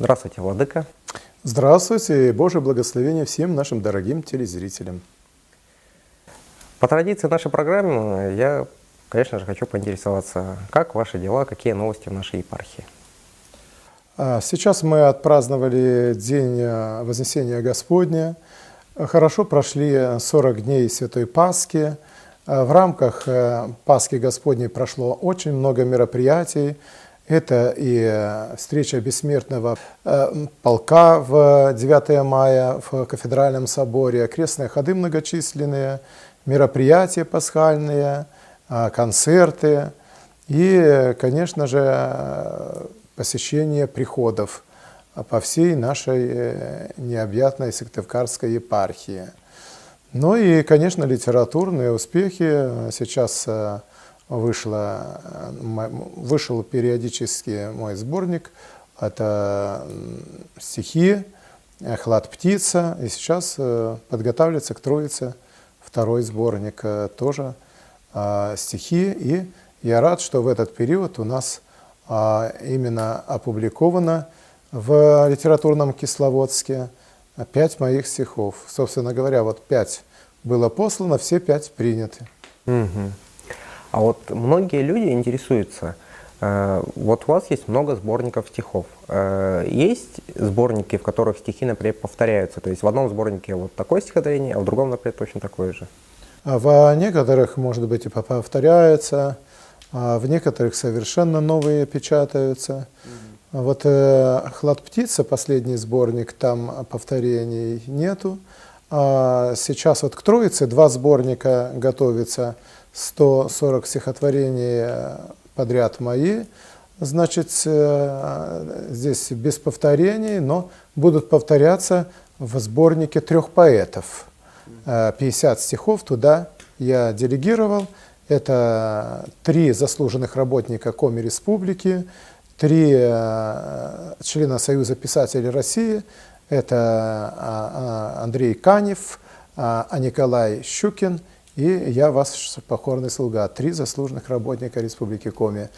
Здравствуйте, Владыка. Здравствуйте и Божье благословение всем нашим дорогим телезрителям. По традиции нашей программы я, конечно же, хочу поинтересоваться, как ваши дела, какие новости в нашей епархии? Сейчас мы отпраздновали День Вознесения Господня. Хорошо прошли 40 дней Святой Пасхи. В рамках Пасхи Господней прошло очень много мероприятий. Это и встреча Бессмертного полка в 9 мая в Кафедральном соборе, крестные ходы многочисленные, мероприятия пасхальные, концерты и, конечно же, посещение приходов по всей нашей необъятной Сыктывкарской епархии. Ну и, конечно, литературные успехи. Сейчас вышел периодически мой сборник. Это стихи, «Хлад птица». И сейчас подготавливается к Троице второй сборник, тоже стихи. И я рад, что в этот период у нас именно опубликовано в литературном Кисловодске 5 моих стихов. Собственно говоря, вот 5 было послано, все 5 приняты. Угу. А вот многие люди интересуются, вот у вас есть много сборников стихов. Есть сборники, в которых стихи, например, повторяются? То есть в одном сборнике вот такое стихотворение, а в другом, например, точно такое же? В некоторых, может быть, и повторяются, а в некоторых совершенно новые печатаются. Вот «Хлад птица», последний сборник, там повторений нету. А сейчас вот к Троице 2 сборника готовится, 140 стихотворений подряд мои. Значит, здесь без повторений, но будут повторяться в сборнике 3 поэтов. 50 стихов туда я делегировал. Это 3 заслуженных работника Коми Республики, 3 члена Союза писателей России. Это Андрей Канев, Николай Щукин и я, ваш покорный слуга. 3 заслуженных работника Республики Коми.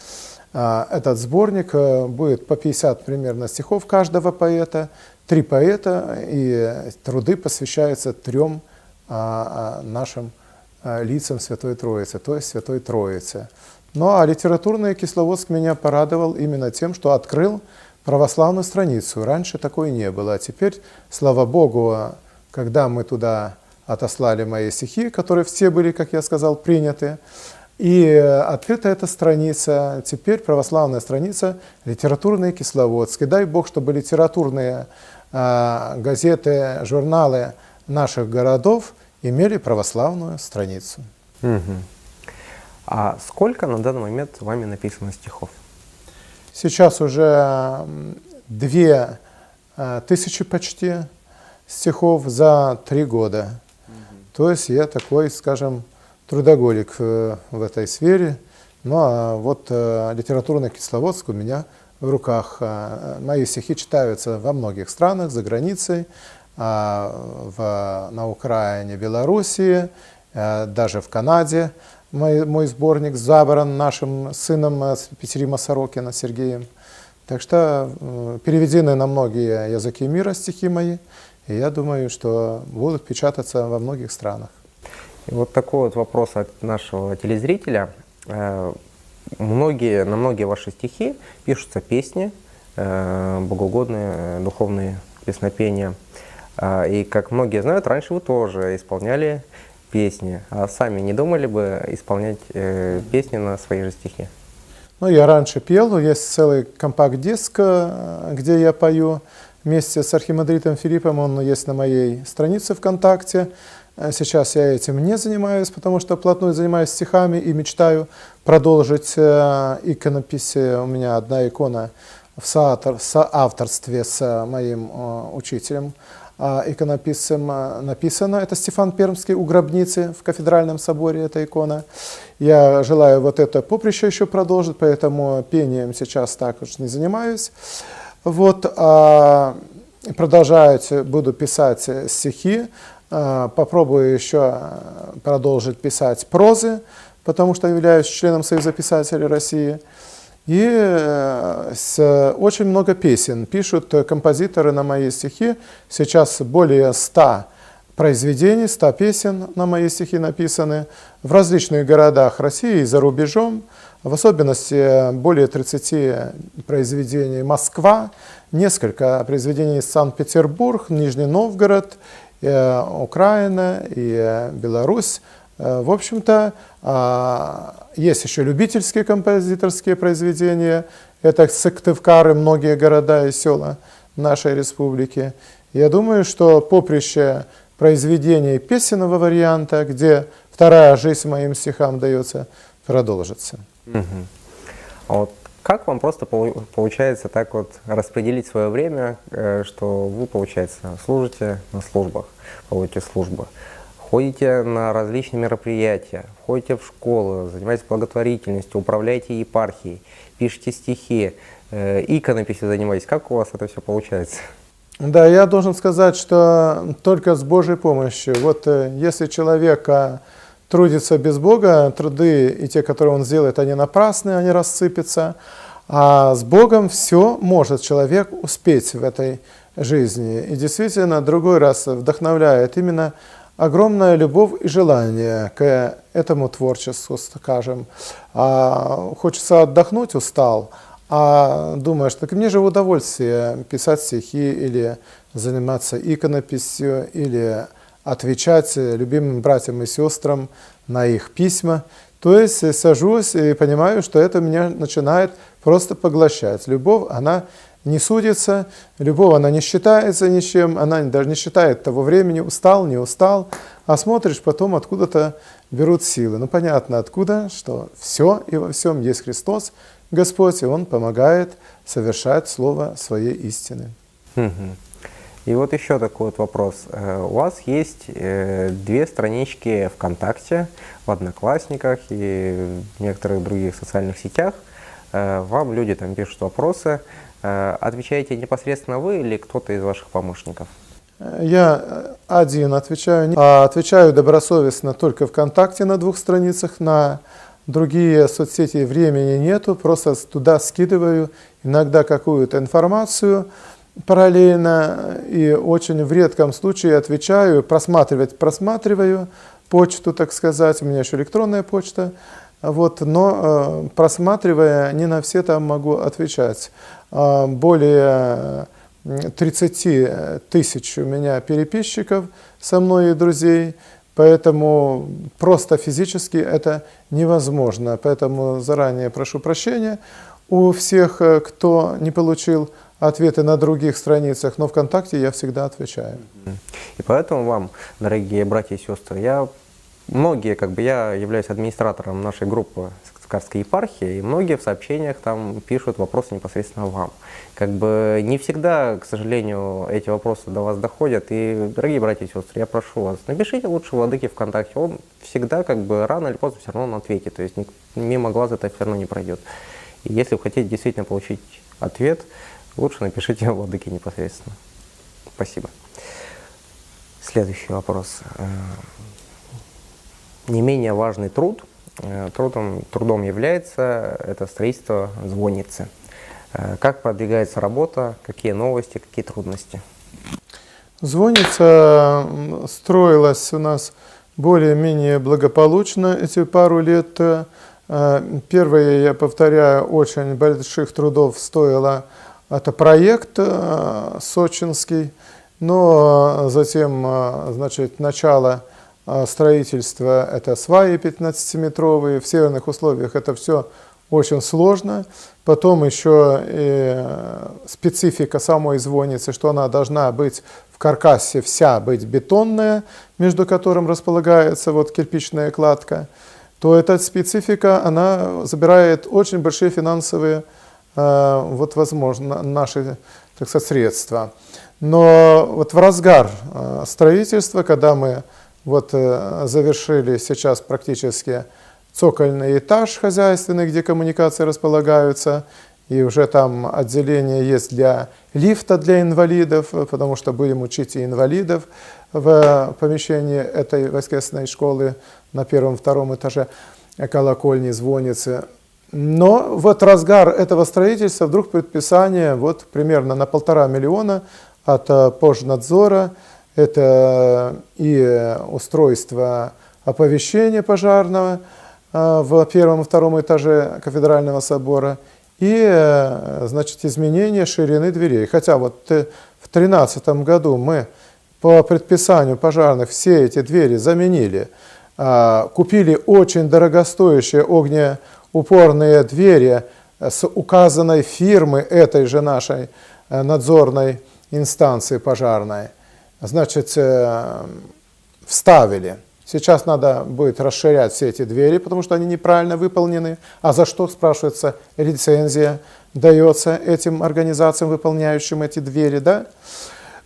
Этот сборник будет по 50 примерно стихов каждого поэта, 3 поэта, и труды посвящаются 3 нашим лицам Святой Троицы, то есть Святой Троице. Ну а литературный Кисловодск меня порадовал именно тем, что открыл православную страницу. Раньше такой не было, а теперь, слава Богу, когда мы туда отослали мои стихи, которые все были, как я сказал, приняты, и открыта эта страница, теперь православная страница литературный Кисловодск. И дай Бог, чтобы литературные газеты, журналы наших городов имели православную страницу. Угу. А сколько на данный момент вами написано стихов? Сейчас уже 2000 почти стихов за 3 года. То есть я такой, скажем, трудоголик в этой сфере. Ну а вот литературный Кисловодск у меня в руках. Мои стихи читаются во многих странах, за границей, на Украине, Белоруссии, даже в Канаде. Мой сборник забран нашим сыном Петерима Сорокина Сергеем. Так что переведены на многие языки мира стихи мои. И я думаю, что будут печататься во многих странах. И вот такой вот вопрос от нашего телезрителя. На многие ваши стихи пишутся песни, богоугодные, духовные песнопения. И как многие знают, раньше вы тоже исполняли песни. А сами не думали бы исполнять песни на свои же стихи? Ну, я раньше пел, есть целый компакт-диск, где я пою вместе с архимандритом Филиппом, он есть на моей странице ВКонтакте. Сейчас я этим не занимаюсь, потому что вплотную занимаюсь стихами и мечтаю продолжить иконопись. У меня одна икона в соавторстве с моим учителем, иконописцем написана. Это Стефан Пермский у гробницы в Кафедральном соборе, эта икона. Я желаю вот это поприще еще продолжить, поэтому пением сейчас так уж не занимаюсь. Вот, буду писать стихи, попробую еще продолжить писать прозы, потому что являюсь членом Союза писателей России. И очень много песен пишут композиторы на мои стихи. Сейчас более 100 произведений, 100 песен на мои стихи написаны в различных городах России и за рубежом. В особенности более 30 произведений Москва, несколько произведений Санкт-Петербург, Нижний Новгород, Украина и Беларусь. В общем-то, есть еще любительские композиторские произведения. Это Сыктывкар и многие города и села нашей республики. Я думаю, что поприще произведений песенного варианта, где вторая жизнь моим стихам дается, продолжится. А вот как вам просто получается так вот распределить свое время, что вы, получается, служите на службах, проводите службы, ходите на различные мероприятия, ходите в школу, занимаетесь благотворительностью, управляете епархией, пишете стихи, иконописью занимаетесь. Как у вас это все получается? Да, я должен сказать, что только с Божьей помощью. Вот если человек трудится без Бога, труды и те, которые он сделает, они напрасны, они рассыпятся. А с Богом все может человек успеть в этой жизни. И действительно, другой раз вдохновляет именно огромная любовь и желание к этому творчеству, скажем. Хочется отдохнуть, устал, а думаешь, так мне же в удовольствие писать стихи или заниматься иконописью, или отвечать любимым братьям и сестрам на их письма. То есть сажусь и понимаю, что это меня начинает просто поглощать. Любовь, она не судится, любовь, она не считается ничем, она даже не считает того времени, устал, не устал, а смотришь потом, откуда-то берут силы. Ну, понятно, откуда, что все и во всем есть Христос, Господь, и Он помогает совершать слово своей истины. И вот еще такой вот вопрос. У вас есть 2 странички ВКонтакте, в Одноклассниках и в некоторых других социальных сетях. Вам люди там пишут вопросы. Отвечаете непосредственно вы или кто-то из ваших помощников? Я один отвечаю. Отвечаю добросовестно только ВКонтакте на 2 страницах. На другие соцсети времени нету. Просто туда скидываю иногда какую-то информацию параллельно. И очень в редком случае отвечаю. Просматриваю почту, так сказать. У меня еще электронная почта. Вот, но просматривая, не на все там могу отвечать. Более 30 тысяч у меня переписчиков со мной и друзей, поэтому просто физически это невозможно. Поэтому заранее прошу прощения у всех, кто не получил ответы на других страницах, но ВКонтакте я всегда отвечаю. И поэтому вам, дорогие братья и сестры, я являюсь администратором нашей группы Сыктывкарской епархии, и многие в сообщениях там пишут вопросы непосредственно вам. Не всегда, к сожалению, эти вопросы до вас доходят. И, дорогие братья и сестры, я прошу вас, напишите лучше владыке ВКонтакте. Он всегда, рано или поздно, все равно он ответит. То есть мимо глаз это все равно не пройдет. И если вы хотите действительно получить ответ, лучше напишите владыке непосредственно. Спасибо. Следующий вопрос. Не менее важный трудом является это строительство звонницы. Как продвигается работа, какие новости, какие трудности? Звонница строилась у нас более-менее благополучно эти пару лет. Первое, я повторяю, очень больших трудов стоило это проект сочинский, но затем, начало строительства, это сваи 15-метровые, в северных условиях это все очень сложно. Потом еще и специфика самой звонницы, что она должна быть в каркасе вся быть бетонная, между которым располагается кирпичная кладка, то эта специфика, она забирает очень большие финансовые наши, так сказать, средства. Но в разгар строительства, когда мы завершили сейчас практически цокольный этаж хозяйственный, где коммуникации располагаются, и уже там отделение есть для лифта для инвалидов, потому что будем учить и инвалидов в помещении этой воскресной школы на 1-2 этаже колокольни, звонницы. Но вот разгар этого строительства, вдруг предписание вот примерно на 1,5 миллиона от Пожнадзора, это и устройство оповещения пожарного в первом и втором этаже кафедрального собора, и, значит, изменение ширины дверей. Хотя вот в 2013 году мы по предписанию пожарных все эти двери заменили, купили очень дорогостоящие огнеупорные двери с указанной фирмы этой же нашей надзорной инстанции пожарной, значит, вставили. Сейчас надо будет расширять все эти двери, потому что они неправильно выполнены. А за что, спрашивается, лицензия дается этим организациям, выполняющим эти двери, да?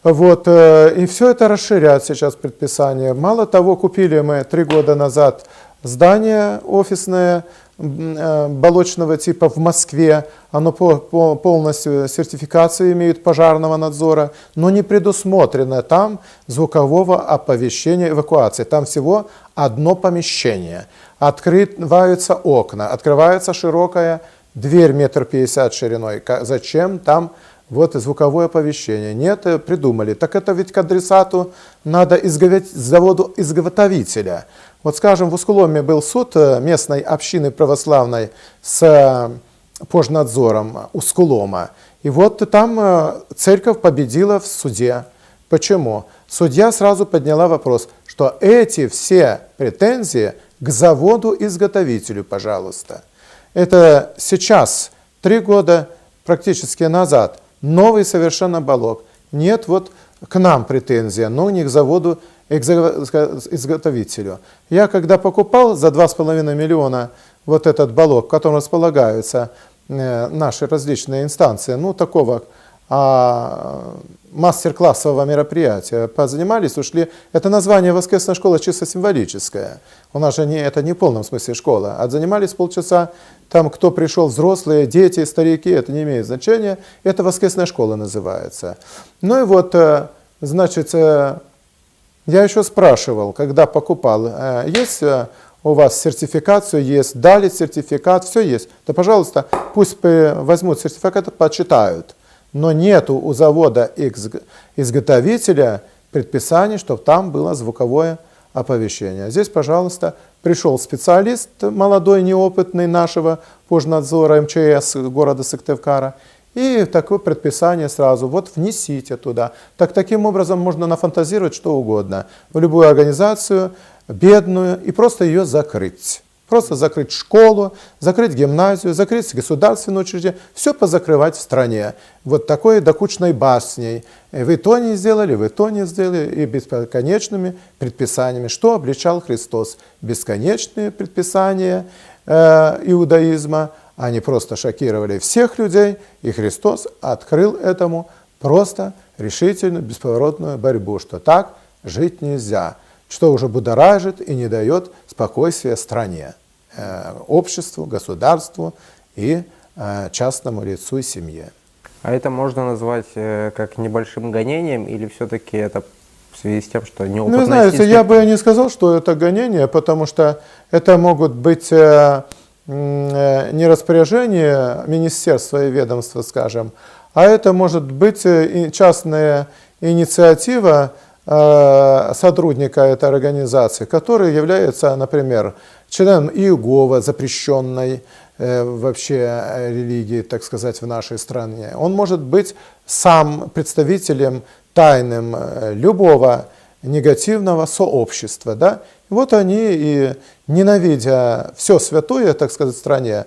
Вот, и все это расширяет сейчас предписание. Мало того, купили мы 3 года назад здание офисное балочного типа в Москве. Оно полностью сертификацию имеет пожарного надзора, но не предусмотрено там звукового оповещения эвакуации. Там всего одно помещение. Открываются окна, открывается широкая дверь 1,50 м шириной. Зачем там вот звуковое оповещение? Нет, придумали. Так это ведь к адресату надо заводу-изготовителя. Вот, скажем, в Ускуломе был суд местной общины православной с Пожнадзором Ускулома. И вот там церковь победила в суде. Почему? Судья сразу подняла вопрос, что эти все претензии к заводу-изготовителю, пожалуйста. Это сейчас, 3 года практически назад, новый совершенно балок. Нет, вот к нам претензия, но не к заводу-изготовителю. Я когда покупал за 2,5 миллиона вот этот балок, в котором располагаются наши различные инстанции, ну такого мастер-классового мероприятия, позанимались, ушли. Это название воскресной школы чисто символическое. У нас же это не в полном смысле школа. А занимались полчаса, там кто пришел, взрослые, дети, старики, это не имеет значения. Это воскресная школа называется. Ну и вот, значит, я еще спрашивал, когда покупал, есть у вас сертификацию, есть, дали сертификат, все есть. Да, пожалуйста, пусть возьмут сертификат, почитают. Но нету у завода-изготовителя предписаний, чтобы там было звуковое оповещение. Здесь, пожалуйста, пришел специалист молодой, неопытный нашего Пожнадзора МЧС города Сыктывкара, и такое предписание сразу, вот внесите туда. Таким образом можно нафантазировать что угодно, в любую организацию, бедную, и просто ее закрыть. Просто закрыть школу, закрыть гимназию, закрыть государственное учреждение, все позакрывать в стране. Вот такой докучной басней. Вы то не сделали, вы то не сделали, и бесконечными предписаниями. Что обличал Христос? Бесконечные предписания иудаизма. Они просто шокировали всех людей, и Христос открыл этому просто решительную, бесповоротную борьбу, что так жить нельзя. Что уже будоражит и не дает спокойствия стране, обществу, государству и частному лицу и семье. А это можно назвать как небольшим гонением, или все-таки это в связи с тем, что неопытность? Ну, знаете, я бы не сказал, что это гонение, потому что это могут быть не распоряжения министерства и ведомства, скажем, а это может быть частная инициатива сотрудника этой организации, который является, например, членом Иеговы, запрещенной вообще религии, так сказать, в нашей стране. Он может быть сам представителем тайным любого негативного сообщества. Да? И вот они, и ненавидя все святое, так сказать, в стране,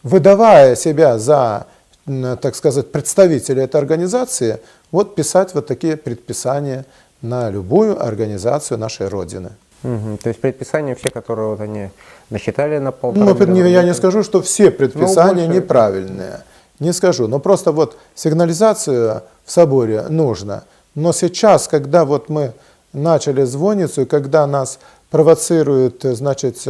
выдавая себя за, так сказать, представителя этой организации, вот писать вот такие предписания на любую организацию нашей Родины. Угу. То есть предписания все, которые вот они насчитали на 1,5 миллиона. Я не скажу, что все предписания неправильные. Не скажу. Но просто вот сигнализацию в соборе нужно. Но сейчас, когда вот мы начали звонницу, когда нас провоцируют, значит,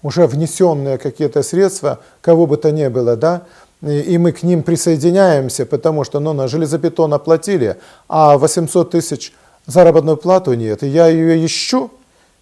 уже внесенные какие-то средства, кого бы то ни было, да, и мы к ним присоединяемся, потому что на железобетон оплатили, а 800 тысяч заработную плату нет. И я ее ищу,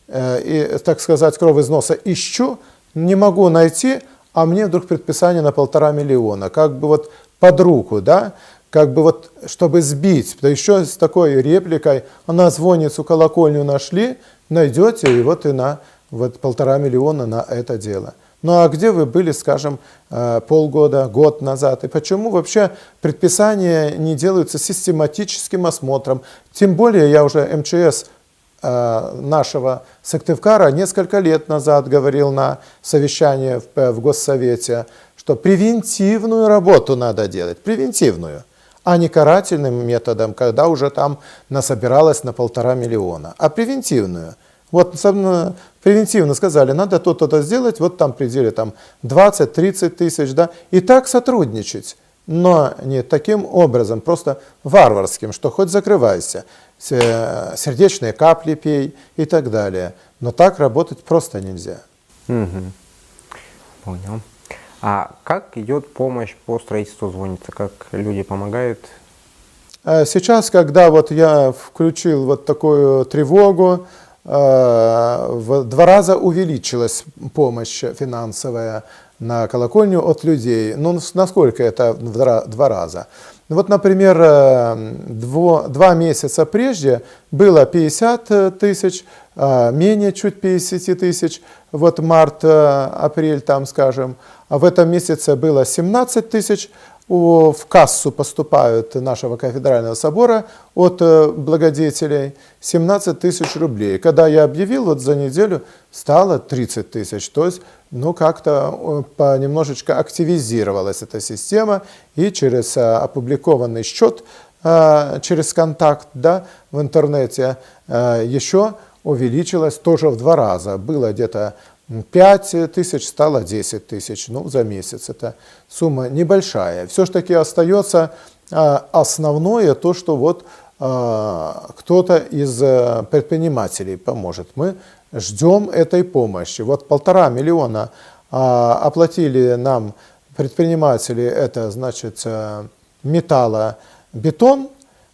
и, так сказать, кровь из носа ищу, не могу найти, а мне вдруг предписание на 1,5 миллиона, как бы вот под руку, да, как бы вот, чтобы сбить, да еще с такой репликой, она звонницу колокольню нашли, найдете, и вот и на вот 1,5 миллиона на это дело. Ну а где вы были, скажем, полгода, год назад? И почему вообще предписания не делаются систематическим осмотром? Тем более я уже МЧС нашего Сыктывкара несколько лет назад говорил на совещании в Госсовете, что превентивную работу надо делать, превентивную, а не карательным методом, когда уже там насобиралось на 1,5 миллиона, а превентивную. Вот превентивно сказали, надо то-то сделать, вот там в пределе 20-30 тысяч, да, и так сотрудничать. Но не таким образом, просто варварским, что хоть закрывайся, сердечные капли пей и так далее. Но так работать просто нельзя. Угу. Понял. А как идет помощь по строительству звонницы? Как люди помогают? Сейчас, когда вот я включил вот такую тревогу, в 2 раза увеличилась помощь финансовая на колокольню от людей. Ну, насколько это в 2 раза? Вот, например, 2 месяца прежде было 50 тысяч, менее чуть 50 тысяч, вот март-апрель там, скажем, а в этом месяце было 17 тысяч, в кассу поступают нашего кафедрального собора от благодетелей 17 тысяч рублей. Когда я объявил, вот за неделю стало 30 тысяч, то есть ну, как-то немножечко активизировалась эта система, и через опубликованный счет, через контакт, да, в интернете еще увеличилась тоже в 2 раза. Было где-то 5 тысяч, стало 10 тысяч, ну, за месяц. Это сумма небольшая. Все-таки остается основное то, что вот кто-то из предпринимателей поможет. Мы ждем этой помощи. Вот 1,5 миллиона оплатили нам предприниматели, это значит металлобетон.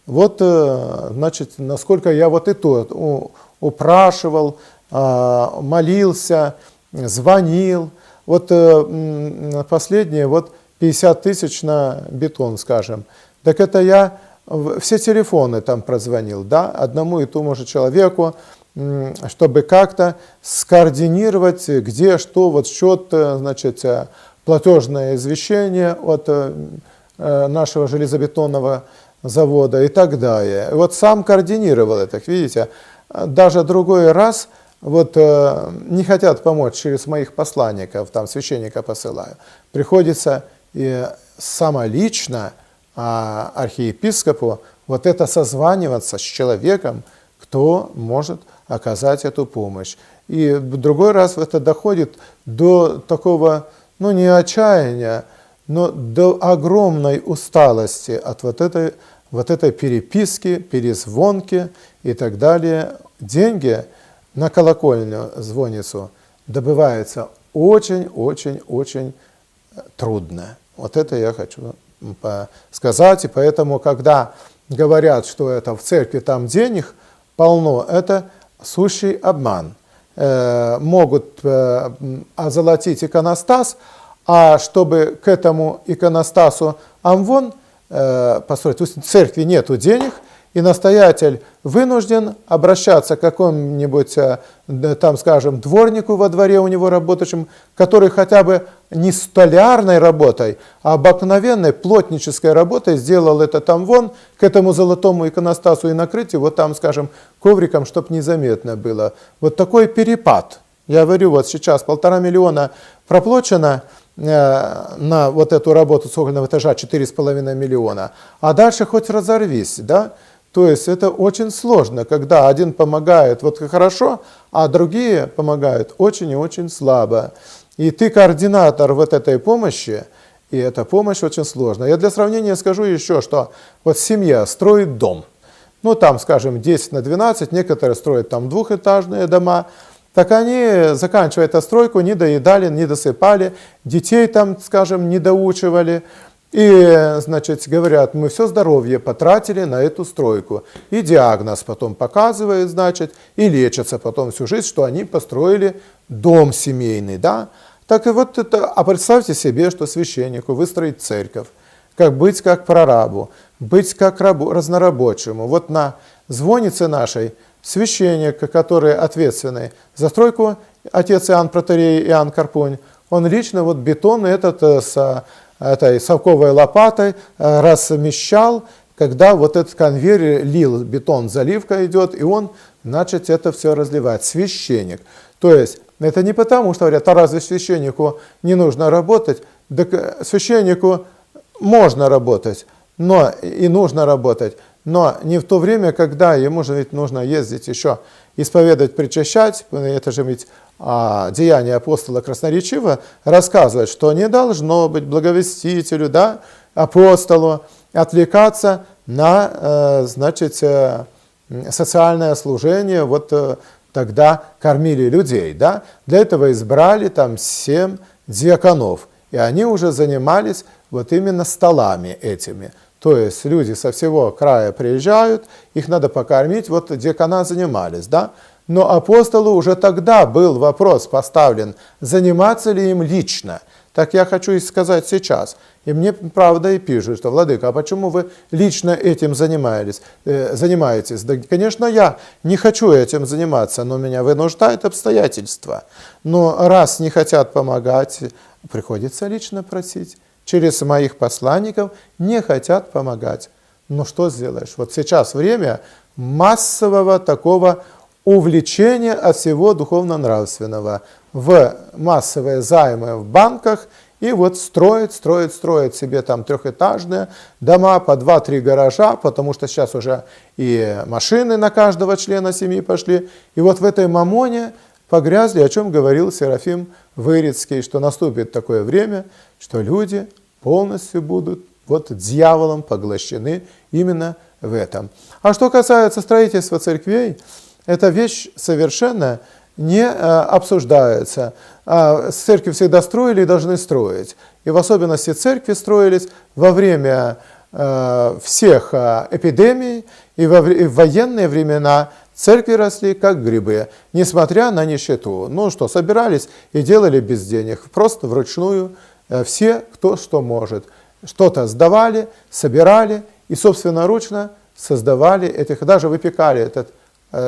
Вот, значит, насколько я вот и то упрашивал, молился, звонил. Вот последние вот 50 тысяч на бетон, скажем. Так это я все телефоны там прозвонил, да, одному и тому же человеку, чтобы как-то скоординировать, где, что, вот счет, значит, платежное извещение от нашего железобетонного завода и так далее. И вот сам координировал это, видите. Даже другой раз вот не хотят помочь через моих посланников, там священника посылаю. Приходится и самолично архиепископу вот это созваниваться с человеком, кто может оказать эту помощь. И в другой раз это доходит до такого, ну не отчаяния, но до огромной усталости от вот этой переписки, перезвонки и так далее. Деньги на колокольню, звонницу добываются очень-очень-очень трудно. Вот это я хочу сказать. И поэтому, когда говорят, что это в церкви там денег полно, это сущий обман. Могут озолотить иконостас, а чтобы к этому иконостасу амвон построить, то есть в церкви нету денег, и настоятель вынужден обращаться к какому-нибудь, там, скажем, дворнику во дворе у него работающим, который хотя бы не столярной работой, а обыкновенной плотнической работой сделал это там вон, к этому золотому иконостасу и накрыть его там, скажем, ковриком, чтобы незаметно было. Вот такой перепад. Я говорю, вот сейчас 1,5 миллиона проплачено на вот эту работу цокольного этажа, 4,5 миллиона, а дальше хоть разорвись, да? То есть это очень сложно, когда один помогает вот хорошо, а другие помогают очень и очень слабо. И ты координатор вот этой помощи, и эта помощь очень сложная. Я для сравнения скажу еще, что вот семья строит дом. Ну там, скажем, 10 на 12, некоторые строят там двухэтажные дома. Так они, заканчивая эту стройку, не доедали, не досыпали, детей там, скажем, не доучивали. И, значит, говорят, мы все здоровье потратили на эту стройку. И диагноз потом показывает, значит, и лечатся потом всю жизнь, что они построили дом семейный, да. Так и вот это, а представьте себе, что священнику выстроить церковь, как быть как прорабу, быть как разнорабочему. Вот на звоннице нашей священник, который ответственный за стройку, отец Иоанн Протоиерей Иоанн Карпунь, он лично вот бетон этот с этой совковой лопатой размещал, когда вот этот конвейер лил бетон, заливка идет, и он, значит, это все разливает. Священник. То есть это не потому, что говорят, а разве священнику не нужно работать? Так священнику можно работать, но и нужно работать, но не в то время, когда ему же ведь нужно ездить еще исповедовать, причащать, это же ведь деяние апостола красноречиво рассказывает, что не должно быть благовестителю, да, апостолу отвлекаться на, значит, социальное служение, вот тогда кормили людей, да, для этого избрали там 7 диаконов, и они уже занимались вот именно столами этими. То есть люди со всего края приезжают, их надо покормить, вот диакона занимались, да. Но апостолу уже тогда был вопрос поставлен, заниматься ли им лично. Так я хочу и сказать сейчас. И мне, правда, и пишут, что, владыка, а почему вы лично этим занимаетесь? Да, конечно, я не хочу этим заниматься, но меня вынуждают обстоятельства. Но раз не хотят помогать, приходится лично просить. Через моих посланников не хотят помогать. Ну что сделаешь? Вот сейчас время массового такого увлечения от всего духовно-нравственного в массовые займы в банках и вот строят себе там трехэтажные дома по 2-3 гаража, потому что сейчас уже и машины на каждого члена семьи пошли. И вот в этой мамоне погрязли, о чем говорил Серафим Вырицкий, что наступит такое время, что люди полностью будут вот дьяволом поглощены именно в этом. А что касается строительства церквей, эта вещь совершенно не обсуждается. Церкви всегда строили и должны строить. И в особенности церкви строились во время всех эпидемий и в военные времена. Церкви росли как грибы, несмотря на нищету. Ну что, собирались и делали без денег, просто вручную все, кто что может. Что-то сдавали, собирали и собственноручно создавали этих, даже выпекали этот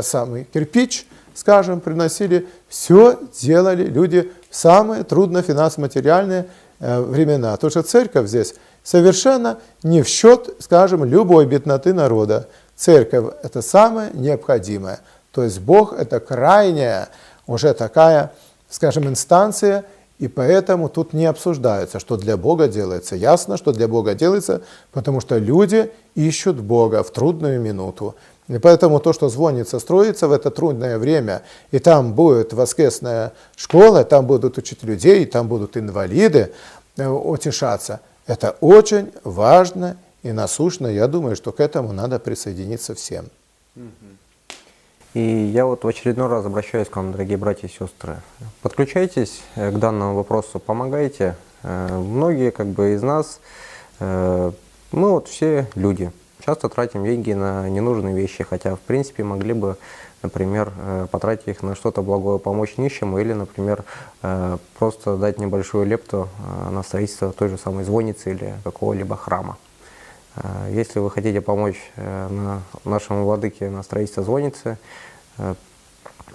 самый кирпич, скажем, приносили, все делали люди в самые трудные финансово-материальные времена. Потому что церковь здесь совершенно не в счет, скажем, любой бедноты народа. Церковь – это самое необходимое. То есть Бог – это крайняя уже такая, скажем, инстанция, и поэтому тут не обсуждается, что для Бога делается. Ясно, что для Бога делается, потому что люди ищут Бога в трудную минуту. И поэтому то, что звонница строится в это трудное время, и там будет воскресная школа, там будут учить людей, там будут инвалиды утешаться, это очень важно и насущно. Я думаю, что к этому надо присоединиться всем. И я вот в очередной раз обращаюсь к вам, дорогие братья и сестры. Подключайтесь к данному вопросу, помогайте. Многие из нас, мы вот все люди, часто тратим деньги на ненужные вещи, хотя в принципе могли бы, например, потратить их на что-то благое, помочь нищему или, например, просто дать небольшую лепту на строительство той же самой звонницы или какого-либо храма. Если вы хотите помочь нашему владыке на строительство звонницы,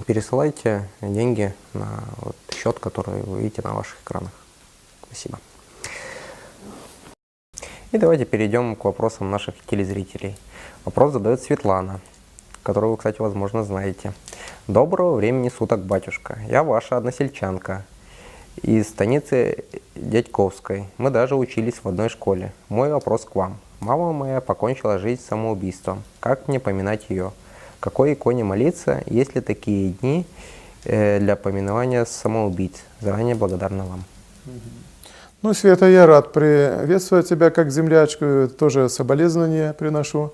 пересылайте деньги на счет, который вы видите на ваших экранах. Спасибо. И давайте перейдем к вопросам наших телезрителей. Вопрос задает Светлана, которую вы, кстати, возможно, знаете. Доброго времени суток, батюшка. Я ваша односельчанка из станицы Дядьковской. Мы даже учились в одной школе. Мой вопрос к вам. Мама моя покончила жизнь самоубийством. Как мне поминать ее? Какой иконе молиться, есть ли такие дни для поминования самоубийц? Заранее благодарна вам. Ну, Света, я рад приветствовать тебя как землячку, тоже соболезнования приношу.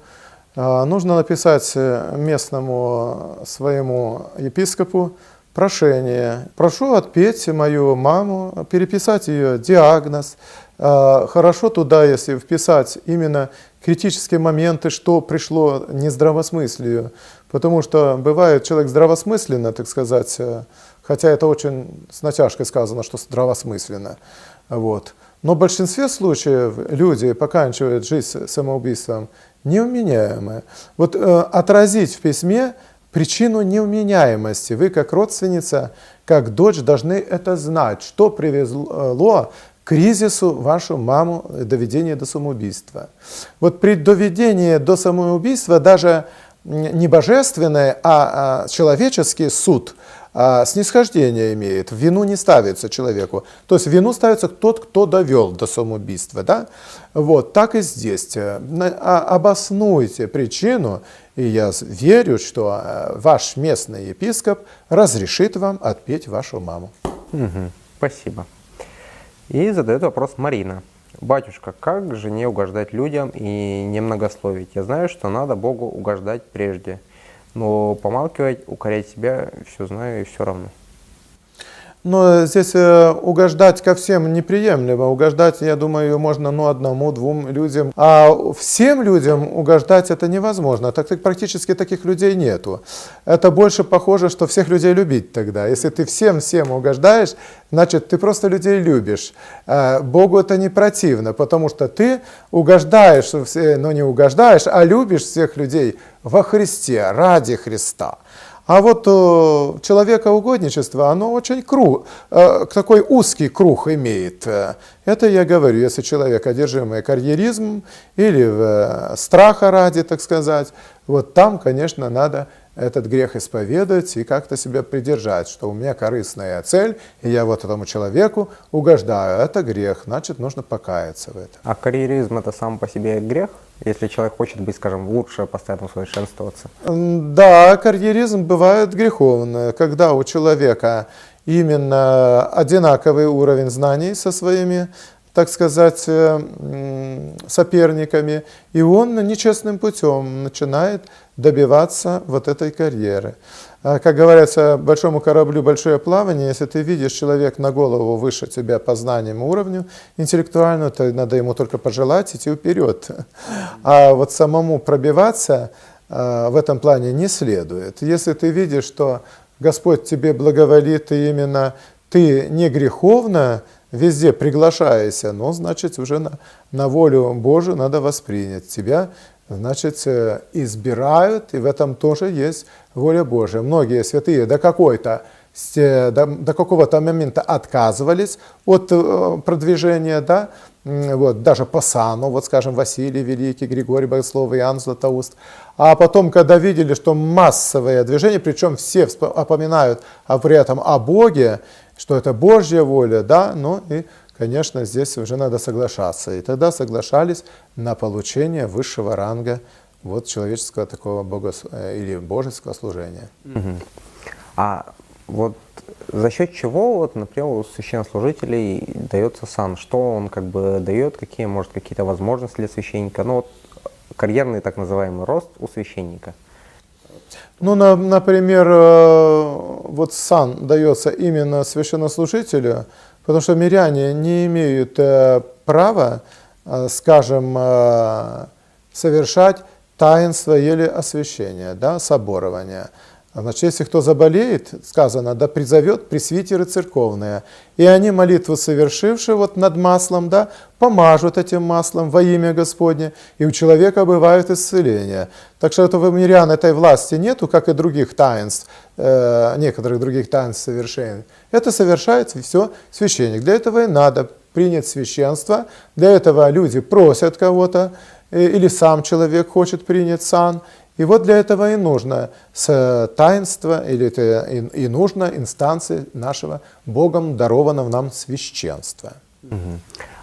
Нужно написать местному своему епископу прошение. Прошу отпеть мою маму, переписать ее диагноз. Хорошо туда, если вписать именно критические моменты, что пришло нездравомыслию. Потому что бывает, человек здравомысленно, так сказать, хотя это очень с натяжкой сказано, что здравосмысленно. Вот. Но в большинстве случаев люди поканчивают жизнь самоубийством невменяемые. Вот отразить в письме причину невменяемости. Вы, как родственница, как дочь, должны это знать, что привело к кризису вашу маму, доведение до самоубийства. Вот при доведении до самоубийства даже не божественный, а человеческий суд снисхождение имеет, в вину не ставится человеку. То есть в вину ставится тот, кто довел до самоубийства. Да? Вот, так и здесь. Обоснуйте причину, и я верю, что ваш местный епископ разрешит вам отпеть вашу маму. Спасибо. И задает вопрос Марина. Батюшка, как жене угождать людям и не многословить? Я знаю, что надо Богу угождать прежде, но помалкивать, укорять себя, все знаю и все равно. Но здесь угождать ко всем неприемлемо. Угождать, я думаю, можно одному, двум людям. А всем людям угождать это невозможно. Так практически таких людей нету. Это больше похоже, что всех людей любить тогда. Если ты всем угождаешь, значит, ты просто людей любишь. Богу это не противно, потому что ты угождаешь, но не угождаешь, а любишь всех людей во Христе, ради Христа. А вот человекоугодничество, оно очень такой узкий круг имеет. Это я говорю, если человек одержимый карьеризмом или страха ради, так сказать, вот там, конечно, надо этот грех исповедовать и как-то себя придержать, что у меня корыстная цель, и я вот этому человеку угождаю. Это грех, значит, нужно покаяться в этом. А карьеризм это сам по себе грех, если человек хочет быть, скажем, лучше, постоянно совершенствоваться? Да, карьеризм бывает греховный, когда у человека именно одинаковый уровень знаний со своими, так сказать, соперниками, и он нечестным путем начинает добиваться вот этой карьеры. Как говорится, большому кораблю большое плавание. Если ты видишь, человек на голову выше тебя по знаниям и уровню интеллектуальному, то надо ему только пожелать идти вперед. А вот самому пробиваться в этом плане не следует. Если ты видишь, что Господь тебе благоволит, и именно ты не греховно везде приглашаешься, но значит уже на волю Божию надо воспринять тебя. Значит, избирают, и в этом тоже есть воля Божия. Многие святые до какого-то момента отказывались от продвижения, да, вот, даже по сану, вот скажем, Василий Великий, Григорий Богослов, Иоанн Златоуст. А потом, когда видели, что массовое движение, причем все упоминают при этом о Боге, что это Божья воля, да, ну и конечно, здесь уже надо соглашаться. И тогда соглашались на получение высшего ранга вот человеческого такого или божеского служения. А вот за счет чего, вот, например, у священнослужителей дается сан? Что он как бы дает, какие, может, какие-то возможности для священника? Ну, вот, карьерный так называемый рост у священника. Ну, например, вот сан дается именно священнослужителю, потому что миряне не имеют права, скажем, совершать таинство или освящение, да, соборование. Значит, если кто заболеет, сказано, да призовет пресвитеры церковные, и они молитву совершившие вот над маслом, да, помажут этим маслом во имя Господне, и у человека бывает исцеление. Так что у мирян этой власти нету, как и других таинств, некоторых других таинств совершений. Это совершает все священник. Для этого и надо принять священство, для этого люди просят кого-то, или сам человек хочет принять сан. И вот для этого и нужно таинство, или и нужно инстанции нашего Богом дарованного нам священства.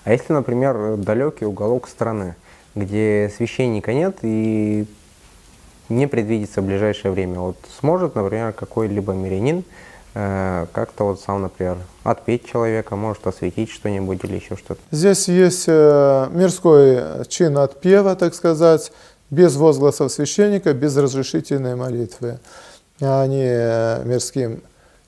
А если, например, далекий уголок страны, где священника нет и не предвидится в ближайшее время, вот сможет, например, какой-либо мирянин как-то вот сам, например, отпеть человека, может осветить что-нибудь или еще что-то? Здесь есть мирской чин отпева, так сказать, без возгласов священника, без разрешительной молитвы. Они мирским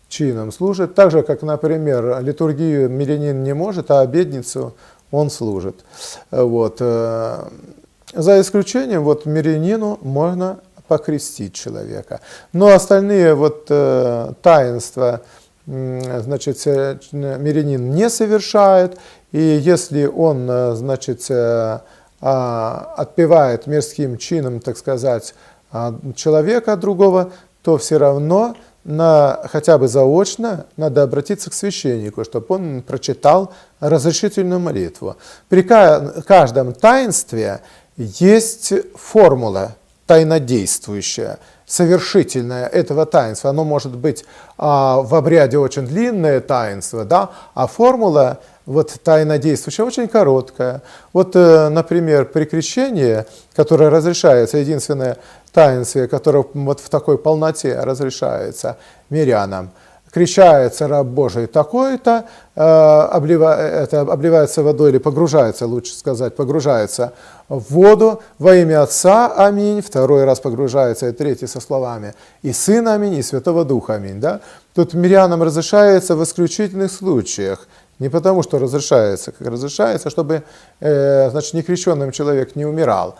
чином служат. Так же, как, например, литургию мирянин не может, а обедницу он служит. Вот. За исключением вот мирянину можно покрестить человека. Но остальные вот таинства значит, мирянин не совершает, и если он, значит, отпевает мирским чином, так сказать, человека другого, то все равно хотя бы заочно надо обратиться к священнику, чтобы он прочитал разрешительную молитву. При каждом таинстве есть формула тайнодействующая, совершительное этого таинства. Оно может быть в обряде очень длинное таинство, да, а формула вот тайнодействующая очень короткая. Вот, например, при крещении, которое разрешается, единственное таинство, которое вот в такой полноте разрешается мирянам, крещается раб Божий такой-то, обливается водой или погружается, лучше сказать, погружается в воду во имя Отца, аминь, второй раз погружается, и третий со словами и Сына, аминь, и Святого Духа, аминь. Да? Тут мирянам разрешается в исключительных случаях, не потому что разрешается, как разрешается, чтобы, значит, некрещенным человек не умирал.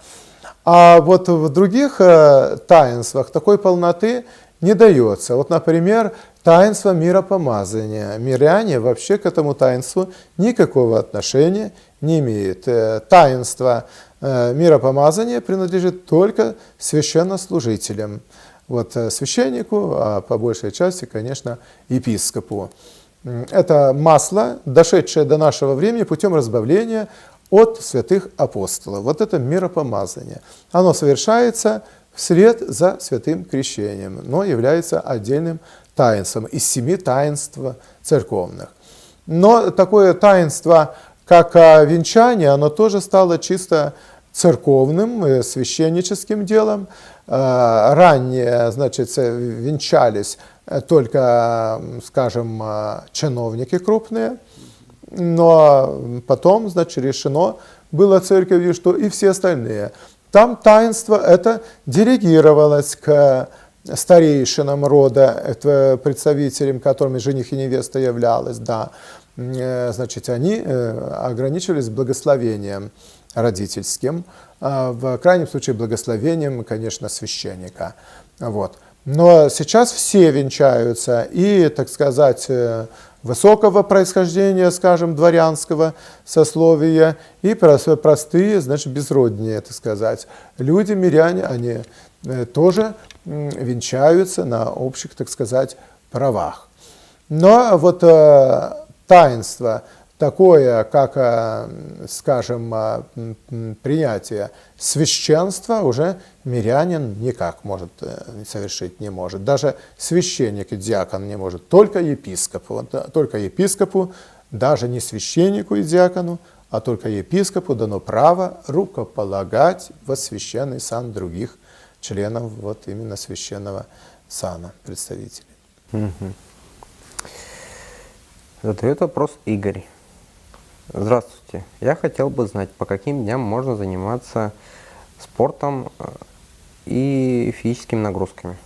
А вот в других таинствах такой полноты не дается. Вот, например, таинство миропомазания. Миряне вообще к этому таинству никакого отношения не имеют. Таинство миропомазания принадлежит только священнослужителям. Вот священнику, а по большей части, конечно, епископу. Это масло, дошедшее до нашего времени путем разбавления от святых апостолов. Вот это миропомазание. Оно совершается вслед за святым крещением, но является отдельным таинством из 7 таинств церковных. Но такое таинство, как венчание, оно тоже стало чисто церковным, священническим делом. Ранее, значит, венчались только, скажем, чиновники крупные, но потом, значит, решено было церковью, что и все остальные. Там таинство это делегировалось к старейшинам рода, представителям, которыми жених и невеста являлись, да. Значит, они ограничивались благословением родительским, в крайнем случае благословением, конечно, священника. Вот. Но сейчас все венчаются, и, так сказать, высокого происхождения, скажем, дворянского сословия, и простые, значит, безродные, так сказать. Люди, миряне, они тоже венчаются на общих, так сказать, правах. Но вот таинство такое, как, скажем, принятие священства, уже мирянин никак может совершить не может. Даже священник и диакон не может, только епископу. Вот, только епископу, даже не священнику и диакону, а только епископу дано право рукополагать во священный сан других членов вот именно священного сана, представителей. Задает вопрос Игорь. Здравствуйте. Я хотел бы знать, по каким дням можно заниматься спортом и физическими нагрузками.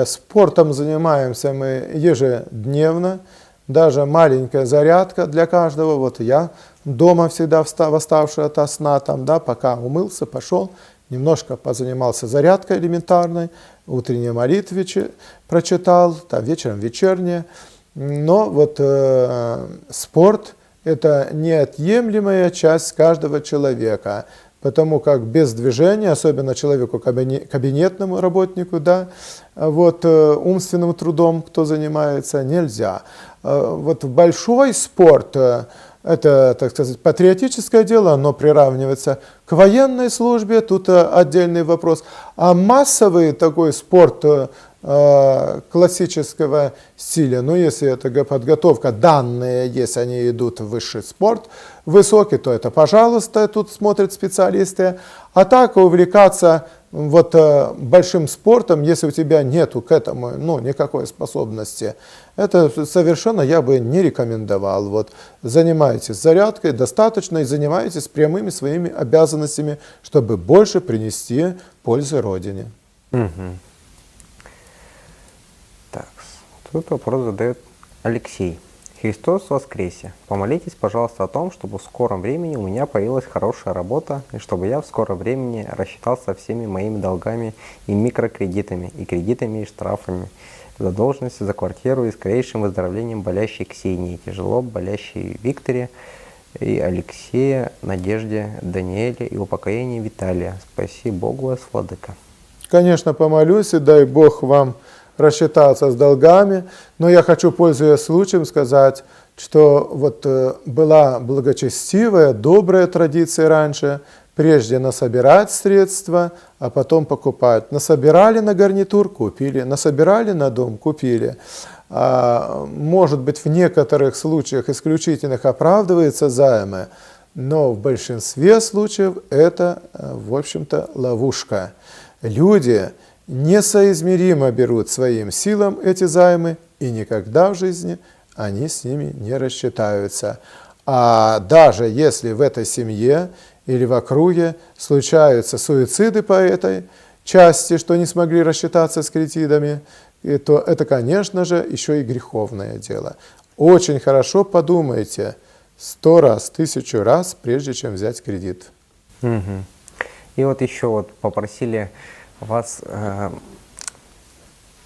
Спортом занимаемся мы ежедневно, даже маленькая зарядка для каждого. Вот я дома всегда восставший ото сна, там, да, пока умылся, пошел, немножко позанимался зарядкой элементарной, утренние молитвы прочитал, там, вечером вечерние. Но вот спорт – это неотъемлемая часть каждого человека, потому как без движения, особенно человеку кабинетному работнику, да, вот умственным трудом, кто занимается, нельзя. Вот большой спорт – это, так сказать, патриотическое дело, оно приравнивается к военной службе, тут отдельный вопрос. А массовый такой спорт классического стиля, ну, если это подготовка, данные, если они идут в высший спорт, высокий, то это, пожалуйста, тут смотрят специалисты. А так увлекаться вот большим спортом, если у тебя нету к этому, ну, никакой способности, это совершенно я бы не рекомендовал. Вот, занимайтесь зарядкой достаточно и занимайтесь прямыми своими обязанностями, чтобы больше принести пользы Родине. Так, тут вопрос задает Алексей. Христос воскресе! Помолитесь, пожалуйста, о том, чтобы в скором времени у меня появилась хорошая работа, и чтобы я в скором времени рассчитался всеми моими долгами и микрокредитами, и кредитами, и штрафами. задолженности за квартиру и скорейшим выздоровлением болящей Ксении, тяжело болящей Викторе и Алексея, Надежде, Даниэле и упокоении Виталия. Спаси Бог вас, владыка. Конечно, помолюсь, и дай Бог вам рассчитаться с долгами, но я хочу, пользуясь случаем, сказать, что вот была благочестивая, добрая традиция раньше, прежде насобирать средства, а потом покупать. Насобирали на гарнитур, купили, насобирали на дом, купили. Может быть, в некоторых случаях исключительных оправдываются займы, но в большинстве случаев это, в общем-то, ловушка. Люди несоизмеримо берут своим силам эти займы, и никогда в жизни они с ними не рассчитаются. А даже если в этой семье или в округе случаются суициды по этой части, что не смогли рассчитаться с кредитами, то это, конечно же, еще и греховное дело. Очень хорошо подумайте 100 раз, 1000 раз, прежде чем взять кредит. Угу. И вот еще вот попросили вас,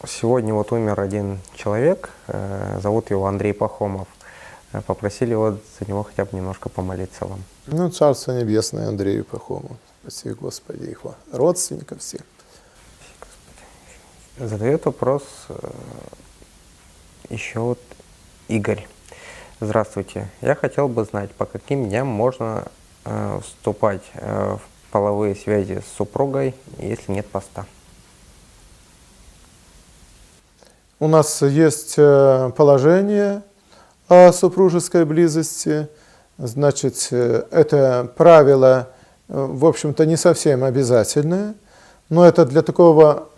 сегодня вот умер один человек, зовут его Андрей Пахомов, попросили вот за него хотя бы немножко помолиться вам. Ну, Царство Небесное Андрею Пахому, спаси Господи его, родственников всех. Задает вопрос еще вот Игорь. Здравствуйте. Я хотел бы знать, по каким дням можно вступать в половые связи с супругой, если нет поста? У нас есть положение о супружеской близости. Значит, это правило, в общем-то, не совсем обязательное, но это для такого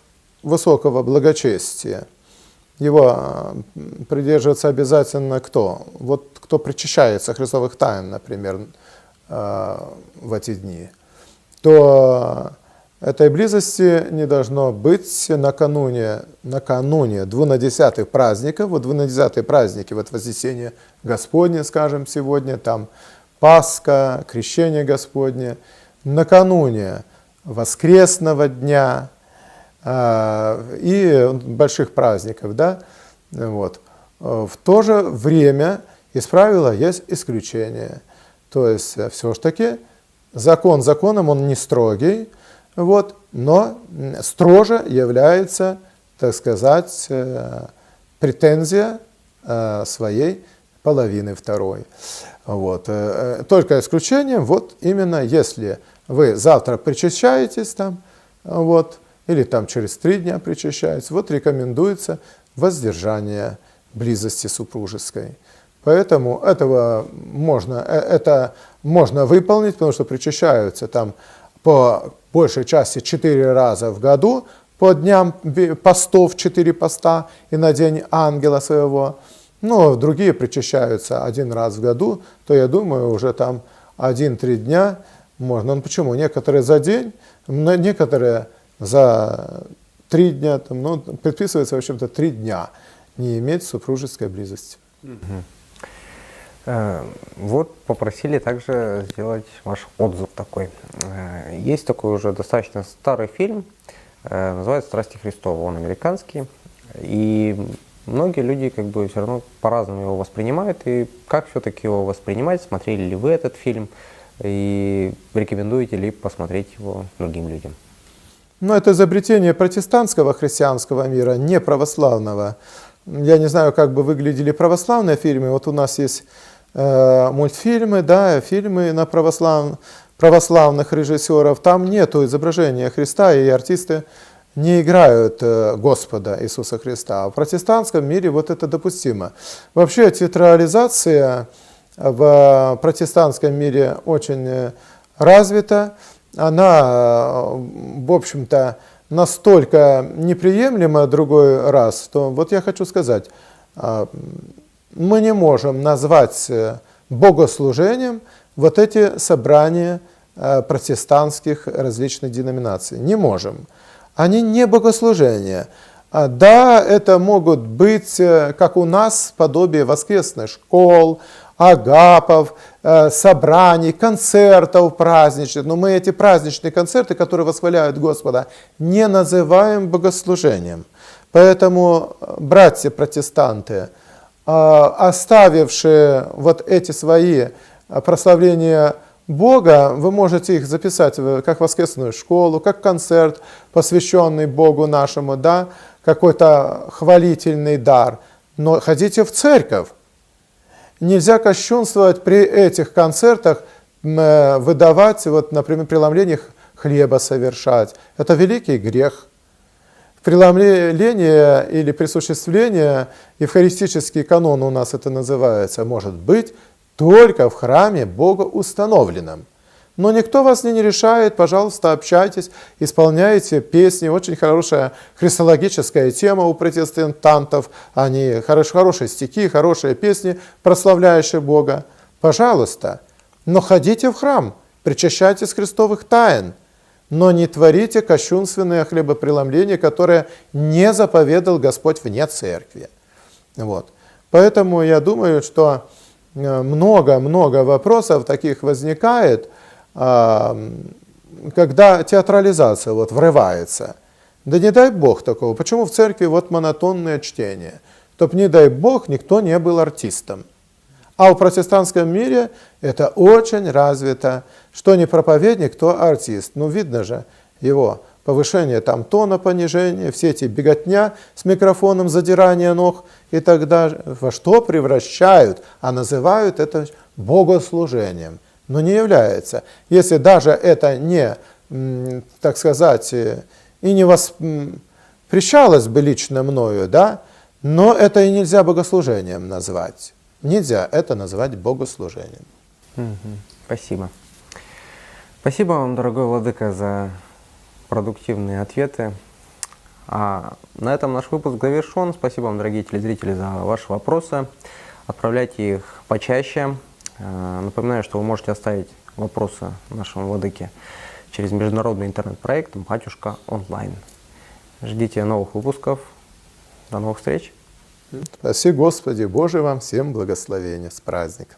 высокого благочестия. Его придерживаться обязательно кто? Вот кто причащается христовых тайн, например, в эти дни, то этой близости не должно быть накануне 12 праздников. Вот 12 праздники, вот Вознесение Господне, скажем, сегодня, там Пасха, Крещение Господне, накануне воскресного дня и больших праздников, да, вот. В то же время из правила есть исключение. То есть все-таки закон законом, он не строгий, вот, но строже является, так сказать, претензия своей половины второй. Вот. Только исключением, вот именно если вы завтра причащаетесь там, вот, или там через 3 дня причащаетесь, вот рекомендуется воздержание близости супружеской. Поэтому это можно выполнить, потому что причащаются там по большей части 4 раза в году, по дням постов 4 поста и на день ангела своего. Но другие причащаются 1 раз в году, то я думаю, уже там 1-3 дня можно. Ну почему? Некоторые за день, некоторые за 3 дня, там, ну, предписывается, в общем-то, 3 дня не иметь супружеской близости. Вот попросили также сделать ваш отзыв такой. Есть такой уже достаточно старый фильм, называется «Страсти Христовы». Он американский, и многие люди как бы все равно по-разному его воспринимают. И как все-таки его воспринимать? Смотрели ли вы этот фильм? И рекомендуете ли посмотреть его другим людям? Ну, это изобретение протестантского христианского мира, не православного. Я не знаю, как бы выглядели православные фильмы. Вот у нас есть мультфильмы, да, фильмы на православных режиссеров. Там нету изображения Христа, и артисты не играют Господа Иисуса Христа. А в протестантском мире вот это допустимо. Вообще театрализация в протестантском мире очень развита. Она, в общем-то, настолько неприемлема другой раз, то вот я хочу сказать, мы не можем назвать богослужением вот эти собрания протестантских различных деноминаций. Не можем. Они не богослужения. Да, это могут быть, как у нас, подобие воскресных школ, агапов, собраний, концертов праздничных. Но мы эти праздничные концерты, которые восхваляют Господа, не называем богослужением. Поэтому, братья-протестанты, оставившие вот эти свои прославления Бога, вы можете их записать как воскресную школу, как концерт, посвященный Богу нашему, да, какой-то хвалительный дар. Но ходите в церковь. Нельзя кощунствовать при этих концертах, выдавать, вот, например, преломление хлеба совершать. Это великий грех. Преломление или присуществление, евхаристический канон у нас это называется, может быть только в храме Бога установленном. Но никто вас не решает, пожалуйста, общайтесь, исполняйте песни. Очень хорошая христологическая тема у протестантов. Они хорошие стихи, хорошие песни, прославляющие Бога. Пожалуйста, но ходите в храм, причащайтесь христовых тайн. Но не творите кощунственное хлебопреломление, которое не заповедал Господь вне церкви. Вот. Поэтому я думаю, что много-много вопросов таких возникает, когда театрализация вот врывается. Да не дай Бог такого. Почему в церкви вот монотонное чтение? Чтоб, не дай Бог, никто не был артистом. А в протестантском мире это очень развито. Что не проповедник, то артист. Ну, видно же его повышение там тона, понижение, все эти беготня с микрофоном, задирание ног и так далее. Во что превращают, а называют это богослужением. Но не является. Если даже это не, так сказать, и не воспрещалось бы лично мною, да, но это и нельзя богослужением назвать. Нельзя это назвать богослужением. Спасибо. Спасибо вам, дорогой владыка, за продуктивные ответы. А на этом наш выпуск завершен. Спасибо вам, дорогие телезрители, за ваши вопросы. Отправляйте их почаще. Напоминаю, что вы можете оставить вопросы нашему владыке через международный интернет-проект «Батюшка онлайн». Ждите новых выпусков. До новых встреч. Спаси Господи Боже вам всем благословения. С праздником.